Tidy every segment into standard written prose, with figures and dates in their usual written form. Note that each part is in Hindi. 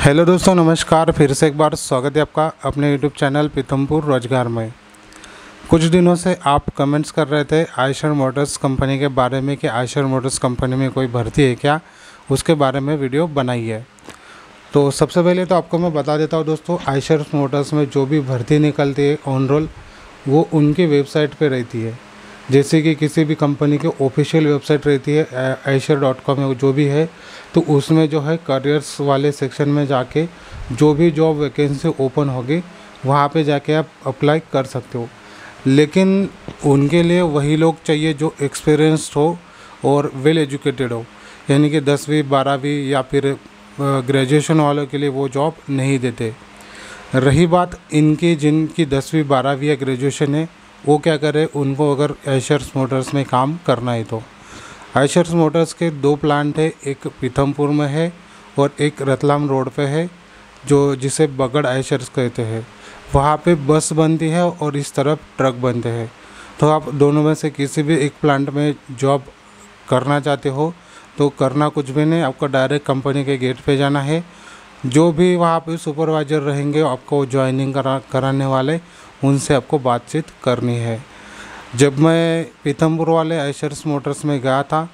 हेलो दोस्तों, नमस्कार। फिर से एक बार स्वागत है आपका अपने यूट्यूब चैनल पीथमपुर रोजगार में। कुछ दिनों से आप कमेंट्स कर रहे थे आयशर मोटर्स कंपनी के बारे में कि आयशर मोटर्स कंपनी में कोई भर्ती है क्या, उसके बारे में वीडियो बनाई है। तो सबसे पहले तो आपको मैं बता देता हूँ दोस्तों, आयशर मोटर्स में जो भी भर्ती निकलती है ऑन रोल, वो उनकी वेबसाइट पर रहती है। जैसे कि किसी भी कंपनी की ऑफिशियल वेबसाइट रहती है aisher.com जो भी है, तो उसमें जो है करियर्स वाले सेक्शन में जाके जो भी जॉब वैकेंसी ओपन होगी वहाँ पे जाके आप अप्लाई कर सकते हो। लेकिन उनके लिए वही लोग चाहिए जो एक्सपीरियंस्ड हो और वेल एजुकेटेड हो, यानी कि 10वीं 12वीं या फिर ग्रेजुएशन वालों के लिए वो जॉब नहीं देते। रही बात इनकी जिनकी 10वीं 12वीं या ग्रेजुएशन है, वो क्या करे, उनको अगर आयशर मोटर्स में काम करना है तो आयशर मोटर्स के 2 प्लांट है, एक पीथमपुर में है और एक रतलाम रोड पे है, जो जिसे बगड़ आयशर्स कहते हैं। वहाँ पे बस बनती है और इस तरफ ट्रक बनते हैं। तो आप दोनों में से किसी भी एक प्लांट में जॉब करना चाहते हो तो करना कुछ भी नहीं, आपको डायरेक्ट कंपनी के गेट पे जाना है। जो भी वहाँ पे सुपरवाइज़र रहेंगे आपको ज्वाइनिंग कराने वाले, उनसे आपको बातचीत करनी है। जब मैं पीथमपुर वाले आयशर मोटर्स में गया था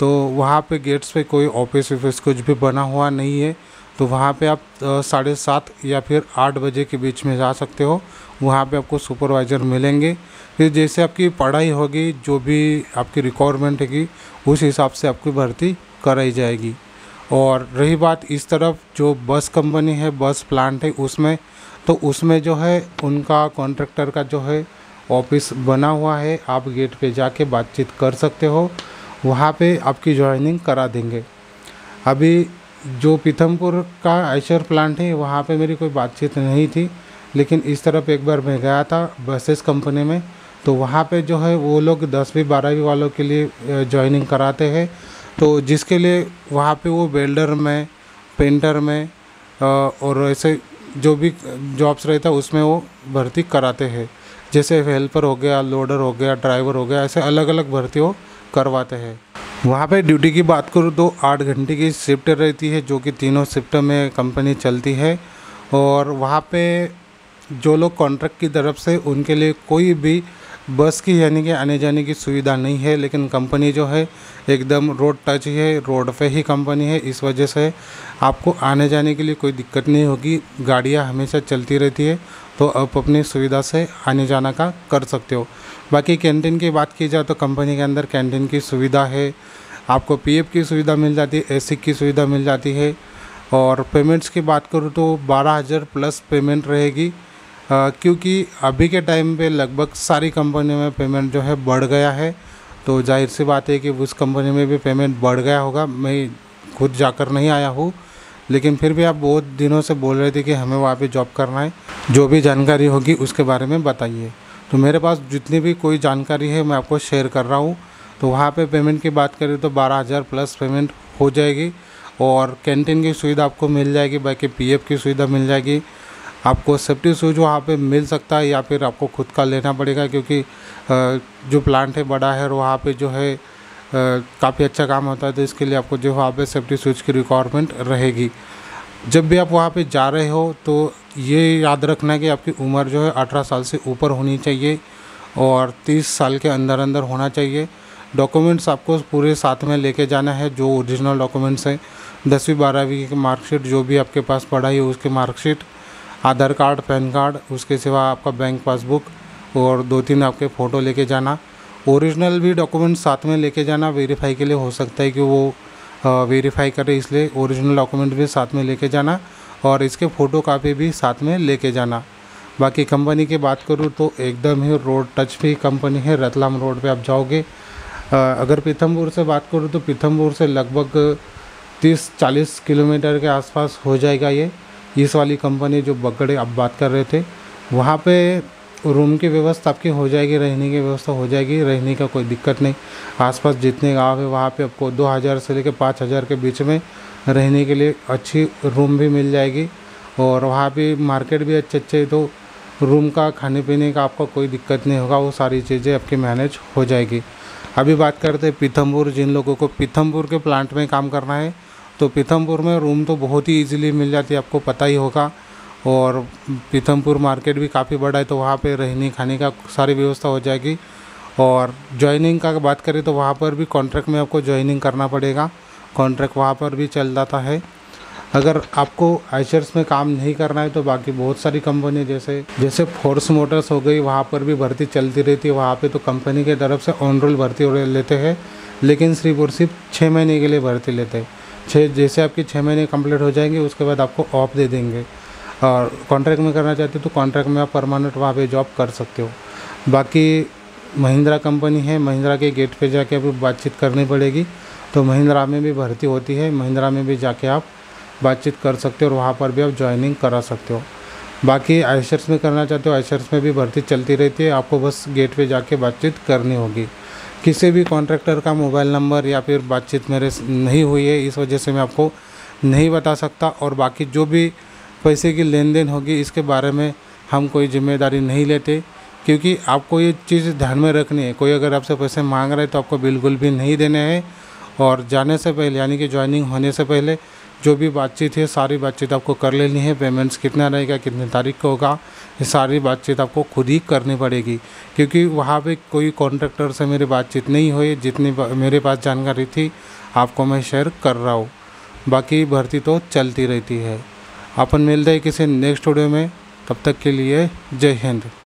तो वहाँ पे गेट्स पे कोई ऑफिस ऑफिस कुछ भी बना हुआ नहीं है। तो वहाँ पे आप 7:30 या फिर 8 बजे के बीच में जा सकते हो। वहाँ पे आपको सुपरवाइज़र मिलेंगे। फिर जैसे आपकी पढ़ाई होगी, जो भी आपकी रिक्वायरमेंट होगी, उस हिसाब से आपकी भर्ती कराई जाएगी। और रही बात इस तरफ जो बस कंपनी है, बस प्लांट है, उसमें जो है उनका कॉन्ट्रैक्टर का जो है ऑफिस बना हुआ है। आप गेट पे जाके बातचीत कर सकते हो, वहाँ पे आपकी ज्वाइनिंग करा देंगे। अभी जो पीथमपुर का आयशर प्लांट है वहाँ पे मेरी कोई बातचीत नहीं थी, लेकिन इस तरफ एक बार मैं गया था बसेस कंपनी में, तो वहाँ पे जो है वो लोग 10वीं 12वीं वालों के लिए ज्वाइनिंग कराते हैं। तो जिसके लिए वहाँ पे वो वेल्डर में, पेंटर में और ऐसे जो भी जॉब्स रहता है उसमें वो भर्ती कराते हैं। जैसे हेल्पर हो गया, लोडर हो गया, ड्राइवर हो गया, ऐसे अलग अलग भर्ती वो करवाते हैं। वहाँ पे ड्यूटी की बात करूँ तो 8 घंटे की शिफ्ट रहती है, जो कि तीनों शिफ्ट में कंपनी चलती है। और वहाँ पे जो लोग कॉन्ट्रैक्ट की तरफ से, उनके लिए कोई भी बस की यानी कि आने जाने की सुविधा नहीं है। लेकिन कंपनी जो है एकदम रोड टच है, रोड पे ही कंपनी है, इस वजह से आपको आने जाने के लिए कोई दिक्कत नहीं होगी। गाड़ियाँ हमेशा चलती रहती है, तो आप अपनी सुविधा से आने जाना का कर सकते हो। बाकी कैंटीन की बात की जाए तो कंपनी के अंदर कैंटीन की सुविधा है, आपको पीएफ की सुविधा मिल जाती है, एसी की सुविधा मिल जाती है। और पेमेंट्स की बात करूँ तो 12,000 प्लस पेमेंट रहेगी, क्योंकि अभी के टाइम पे लगभग सारी कंपनी में पेमेंट जो है बढ़ गया है। तो जाहिर सी बात है कि उस कंपनी में भी पेमेंट बढ़ गया होगा। मैं खुद जाकर नहीं आया हूँ, लेकिन फिर भी आप बहुत दिनों से बोल रहे थे कि हमें वहाँ पे जॉब करना है, जो भी जानकारी होगी उसके बारे में बताइए। तो मेरे पास जितनी भी कोई जानकारी है मैं आपको शेयर कर रहा हूँ। तो वहाँ पे पेमेंट की बात करें तो 12,000 प्लस पेमेंट हो जाएगी और कैंटीन की सुविधा आपको मिल जाएगी। बाकी पीएफ की सुविधा मिल जाएगी। आपको सेफ्टी शूज वहाँ पे मिल सकता है या फिर आपको खुद का लेना पड़ेगा, क्योंकि जो प्लांट है बड़ा है और वहाँ पे जो है काफ़ी अच्छा काम होता है। तो इसके लिए आपको जो वहाँ पे सेफ्टी शूज की रिक्वायरमेंट रहेगी। जब भी आप वहाँ पे जा रहे हो तो ये याद रखना कि आपकी उम्र जो है 18 साल से ऊपर होनी चाहिए और 30 साल के अंदर अंदर होना चाहिए। डॉक्यूमेंट्स आपको पूरे साथ में लेके जाना है, जो ओरिजिनल डॉक्यूमेंट्स हैं, 10वीं 12वीं की मार्कशीट, जो भी आपके पास पढ़ाई है उसकी मार्कशीट, आधार कार्ड, पैन कार्ड, उसके सिवा आपका बैंक पासबुक और 2-3 आपके फ़ोटो लेके जाना। ओरिजिनल भी डॉक्यूमेंट साथ में लेके जाना, वेरीफाई के लिए हो सकता है कि वो वेरीफाई करे, इसलिए ओरिजिनल डॉक्यूमेंट भी साथ में लेके जाना और इसके फ़ोटो कापी भी साथ में लेके जाना। बाकी कंपनी की बात करूँ तो एकदम ही रोड टच भी कंपनी है। रतलाम रोड पे आप जाओगे। अगर पीथमपुर से बात करूँ तो पीथमपुर से लगभग 30-40 किलोमीटर के आसपास हो जाएगा ये इस वाली कंपनी जो बगड़े आप बात कर रहे थे। वहाँ पे रूम की व्यवस्था आपकी हो जाएगी, रहने की व्यवस्था हो जाएगी, रहने का कोई दिक्कत नहीं। आसपास जितने गांव है वहाँ पे आपको 2,000 से लेकर 5,000 के बीच में रहने के लिए अच्छी रूम भी मिल जाएगी। और वहाँ पे मार्केट भी अच्छे तो रूम का, खाने पीने का आपको कोई दिक्कत नहीं होगा, वो सारी चीज़ें आपकी मैनेज हो जाएगी। अभी बात करते हैं पीथमपुर, जिन लोगों को पीथमपुर के प्लांट में काम करना है तो पीथमपुर में रूम तो बहुत ही इजीली मिल जाती है, आपको पता ही होगा। और पीथमपुर मार्केट भी काफ़ी बड़ा है, तो वहाँ पे रहने खाने का सारी व्यवस्था हो जाएगी। और जॉइनिंग का बात करें तो वहाँ पर भी कॉन्ट्रैक्ट में आपको जॉइनिंग करना पड़ेगा, कॉन्ट्रैक्ट वहाँ पर भी चल जाता है। अगर आपको आइशर्स में काम नहीं करना है तो बाकी बहुत सारी कंपनी जैसे फोर्स मोटर्स हो गई, वहाँ पर भी भर्ती चलती रहती है। वहाँ पे तो कंपनी के तरफ से ऑन रोल भर्ती लेते हैं, लेकिन सिर्फ और सिर्फ 6 महीने के लिए भर्ती लेते हैं। जैसे आपकी 6 महीने कंप्लीट हो जाएंगे उसके बाद आपको ऑफ दे देंगे। और कॉन्ट्रैक्ट में करना चाहते हो तो कॉन्ट्रैक्ट में आप परमानेंट वहाँ पे जॉब कर सकते हो। बाकी महिंद्रा कंपनी है, महिंद्रा के गेट पे जाके आपको बातचीत करनी पड़ेगी। तो महिंद्रा में भी भर्ती होती है, महिंद्रा में भी जाके आप बातचीत कर सकते हो और वहाँ पर भी आप ज्वाइनिंग करा सकते हो। बाकी आइशर्स में करना चाहते हो, आइशर्स में भी भर्ती चलती रहती है, आपको बस गेट पे जाके बातचीत करनी होगी। किसी भी कॉन्ट्रैक्टर का मोबाइल नंबर या फिर बातचीत मेरे नहीं हुई है, इस वजह से मैं आपको नहीं बता सकता। और बाकी जो भी पैसे की लेन देन होगी इसके बारे में हम कोई जिम्मेदारी नहीं लेते, क्योंकि आपको ये चीज़ ध्यान में रखनी है। कोई अगर आपसे पैसे मांग रहा है तो आपको बिल्कुल भी नहीं देने हैं। और जाने से पहले यानी कि ज्वाइनिंग होने से पहले जो भी बातचीत है सारी बातचीत आपको कर लेनी है। पेमेंट्स कितना रहेगा, कितने तारीख को होगा, ये सारी बातचीत आपको खुद ही करनी पड़ेगी, क्योंकि वहाँ पे कोई कॉन्ट्रैक्टर से मेरी बातचीत नहीं हुई। जितनी मेरे पास जानकारी थी आपको मैं शेयर कर रहा हूँ। बाकी भर्ती तो चलती रहती है। अपन मिलते हैं किसी नेक्स्ट वीडियो में, तब तक के लिए जय हिंद।